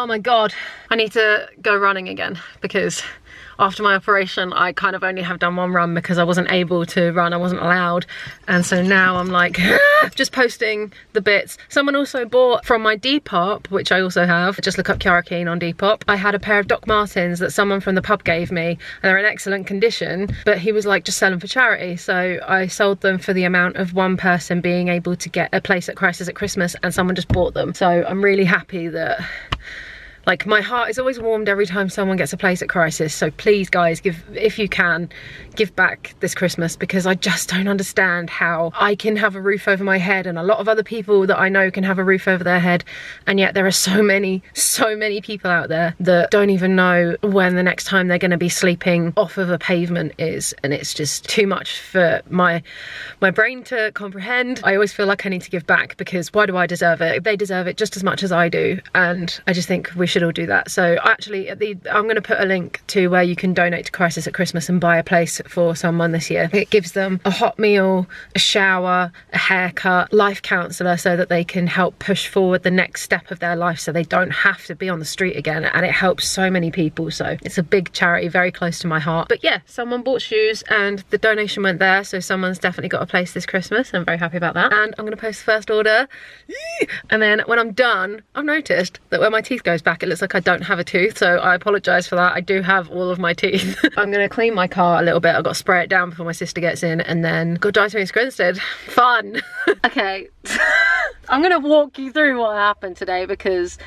Oh my God, I need to go running again because after my operation, I kind of only have done one run because I wasn't able to run, I wasn't allowed. And so now I'm like, just posting the bits. Someone also bought from my Depop, which I also have, just look up Chiara Kean on Depop. I had a pair of Doc Martens that someone from the pub gave me, and they're in excellent condition, but he was like, just sell them for charity. So I sold them for the amount of one person being able to get a place at Crisis at Christmas, and someone just bought them. So I'm really happy that, like, my heart is always warmed every time someone gets a place at Crisis. So please guys, if you can, give back this Christmas, because I just don't understand how I can have a roof over my head and a lot of other people that I know can have a roof over their head, and yet there are so many people out there that don't even know when the next time they're going to be sleeping off of a pavement is, and it's just too much for my brain to comprehend. I always feel like I need to give back, because why do I deserve it? They deserve it just as much as I do, and I just think we should all do that. So actually I'm going to put a link to where you can donate to Crisis at Christmas and buy a place for someone this year. It gives them a hot meal, a shower, a haircut, life counsellor, so that they can help push forward the next step of their life so they don't have to be on the street again, and it helps so many people. So it's a big charity, very close to my heart. But yeah, someone bought shoes and the donation went there, so someone's definitely got a place this Christmas. I'm very happy about that, and I'm going to post the first order. And then when I'm done, I've noticed that where my teeth goes back, it looks like I don't have a tooth, so I apologise for that. I do have all of my teeth. I'm going to clean my car a little bit. I've got to spray it down before my sister gets in, and then go drive to East Grinstead. Fun. Okay. I'm going to walk you through what happened today, because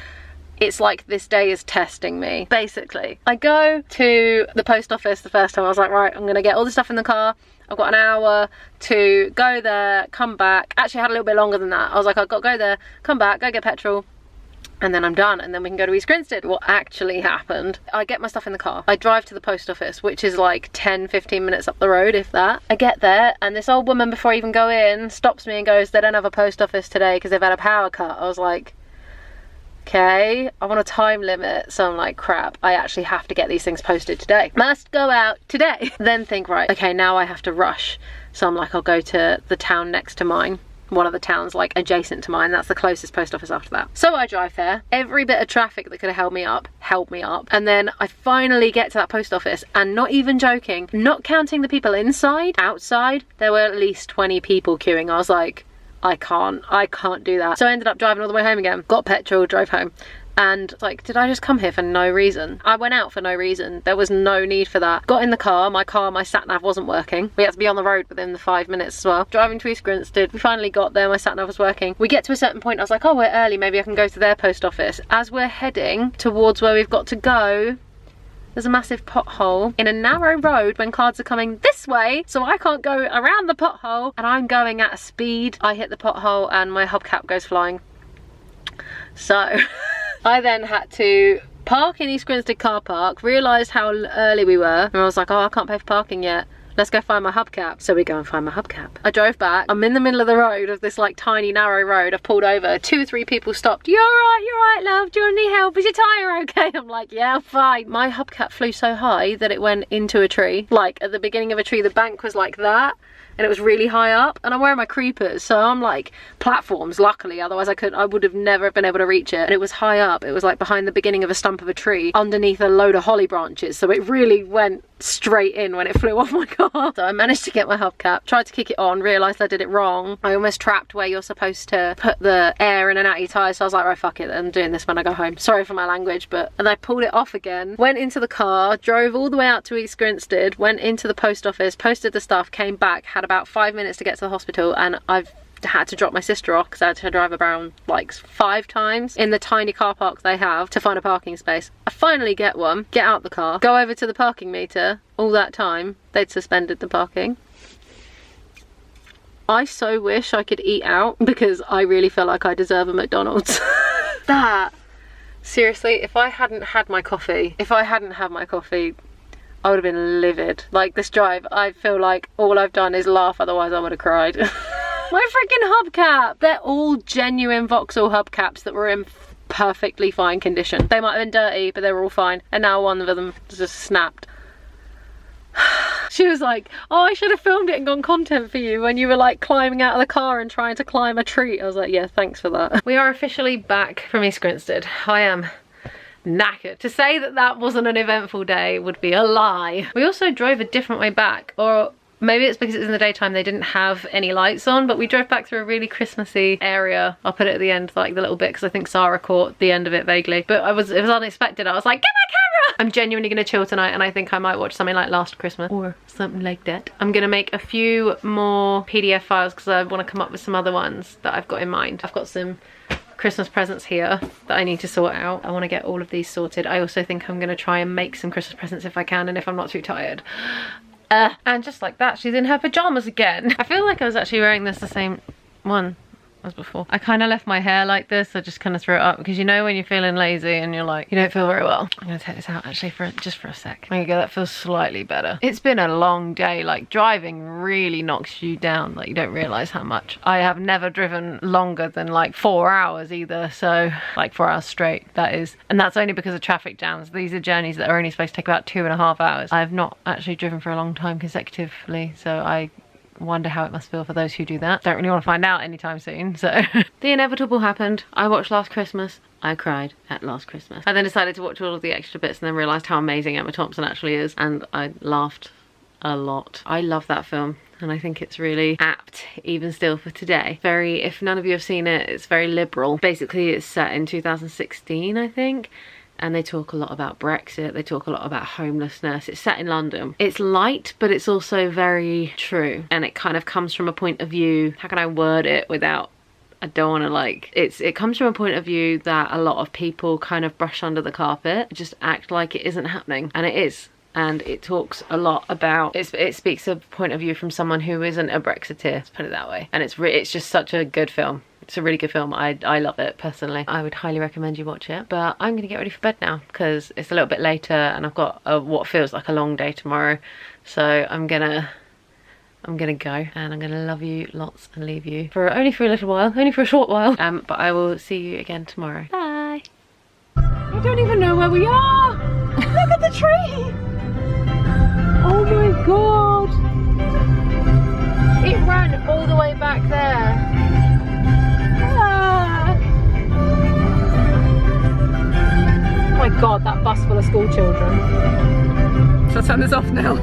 it's like this day is testing me. Basically, I go to the post office the first time. I was like, right, I'm going to get all the stuff in the car. I've got an hour to go there, come back. Actually, I had a little bit longer than that. I was like, I've got to go there, come back, go get petrol, and then I'm done, and then we can go to East Grinstead. What actually happened, I get my stuff in the car, I drive to the post office, which is like 10-15 minutes up the road, if that. I get there, and this old woman, before I even go in, stops me and goes, they don't have a post office today because they've had a power cut. I was like, okay, I'm on a time limit, so I'm like, crap, I actually have to get these things posted today. Must go out today. Then think, right, okay, now I have to rush. So I'm like, I'll go to the town next to mine. One of the towns like adjacent to mine, that's the closest post office after that. So I drive there, every bit of traffic that could have held me up, and then I finally get to that post office, and not even joking, not counting the people inside, outside, there were at least 20 people queuing. I was like, I can't do that. So I ended up driving all the way home again, got petrol, drove home. And like, did I just come here for no reason? I went out for no reason. There was no need for that. Got in the car, my sat-nav wasn't working. We had to be on the road within the 5 minutes as well. Driving to East Grinstead, we finally got there, my sat-nav was working. We get to a certain point, I was like, oh, we're early, maybe I can go to their post office. As we're heading towards where we've got to go, there's a massive pothole in a narrow road when cars are coming this way, so I can't go around the pothole, and I'm going at a speed. I hit the pothole and my hubcap goes flying. So I then had to park in East Grinstead car park, realised how early we were, and I was like, oh, I can't pay for parking yet. Let's go find my hubcap. So we go and find my hubcap. I drove back. I'm in the middle of the road, of this like tiny narrow road. I've pulled over. 2 or 3 people stopped. You're right, love. Do you need help? Is your tyre okay? I'm like, yeah, I'm fine. My hubcap flew so high that it went into a tree. Like at the beginning of a tree, the bank was like that, and it was really high up, and I'm wearing my creepers, so I'm like platforms, luckily, otherwise I would have never been able to reach it. And it was high up. It was like behind the beginning of a stump of a tree, underneath a load of holly branches, so it really went straight in when it flew off my car. So I managed to get my hubcap, tried to kick it on, realised I did it wrong. I almost trapped where you're supposed to put the air in and out of your tyres, so I was like, right, fuck it, I'm doing this when I go home. Sorry for my language, but... And I pulled it off again, went into the car, drove all the way out to East Grinstead, went into the post office, posted the stuff, came back, had about 5 minutes to get to the hospital, and I've had to drop my sister off because I had to drive around like 5 times in the tiny car park they have to find a parking space. I finally get one, get out the car, go over to the parking meter. All that time they'd suspended the parking. I so wish I could eat out, because I really feel like I deserve a McDonald's. That, seriously, if I hadn't had my coffee, I would have been livid. Like this drive, I feel like all I've done is laugh, otherwise I would have cried. My freaking hubcap! They're all genuine Vauxhall hubcaps that were in perfectly fine condition. They might have been dirty, but they were all fine. And now one of them just snapped. She was like, oh, I should have filmed it and gone content for you when you were like climbing out of the car and trying to climb a tree. I was like, yeah, thanks for that. We are officially back from East Grinstead. I am knackered. To say that that wasn't an eventful day would be a lie. We also drove a different way back, or maybe it's because it was in the daytime, they didn't have any lights on, but we drove back through a really Christmassy area. I'll put it at the end, like the little bit, because I think Sarah caught the end of it vaguely. But it was unexpected. I was like, get my camera! I'm genuinely gonna chill tonight, and I think I might watch something like Last Christmas or something like that. I'm gonna make a few more PDF files because I want to come up with some other ones that I've got in mind. I've got some Christmas presents here that I need to sort out. I want to get all of these sorted. I also think I'm gonna try and make some Christmas presents if I can, and if I'm not too tired. And just like that, she's in her pajamas again. I feel like I was actually wearing this the same one as before. I kind of left my hair like this. I just kind of threw it up because you know when you're feeling lazy and you're like, you don't feel very well. I'm gonna take this out actually just for a sec. There you go, that feels slightly better. It's been a long day. Like, driving really knocks you down. Like, you don't realize how much. I have never driven longer than like 4 hours either. So like 4 hours straight, that is. And that's only because of traffic jams. These are journeys that are only supposed to take about 2.5 hours. I have not actually driven for a long time consecutively. So I wonder how it must feel for those who do that. Don't really want to find out anytime soon, so. The inevitable happened. I watched Last Christmas. I cried at Last Christmas. I then decided to watch all of the extra bits and then realised how amazing Emma Thompson actually is, and I laughed a lot. I love that film, and I think it's really apt even still for today. Very, if none of you have seen it, it's very liberal. Basically it's set in 2016, I think. And they talk a lot about Brexit, they talk a lot about homelessness. It's set in London. It's light, but it's also very true. And it kind of comes from a point of view, how can I word it without, I don't want to like, it comes from a point of view that a lot of people kind of brush under the carpet, just act like it isn't happening, and it is. And it talks a lot about, it speaks a point of view from someone who isn't a Brexiteer, let's put it that way. And it's just such a good film. It's a really good film. I love it personally. I would highly recommend you watch it. But I'm gonna get ready for bed now because it's a little bit later and I've got what feels like a long day tomorrow. So I'm gonna go, and I'm gonna love you lots and leave you for only for a little while, only for a short while. But I will see you again tomorrow. Bye. I don't even know where we are. Look at the tree. Oh my god. It ran all the way back there. Oh my god, that bus full of school children. Shall I turn this off now?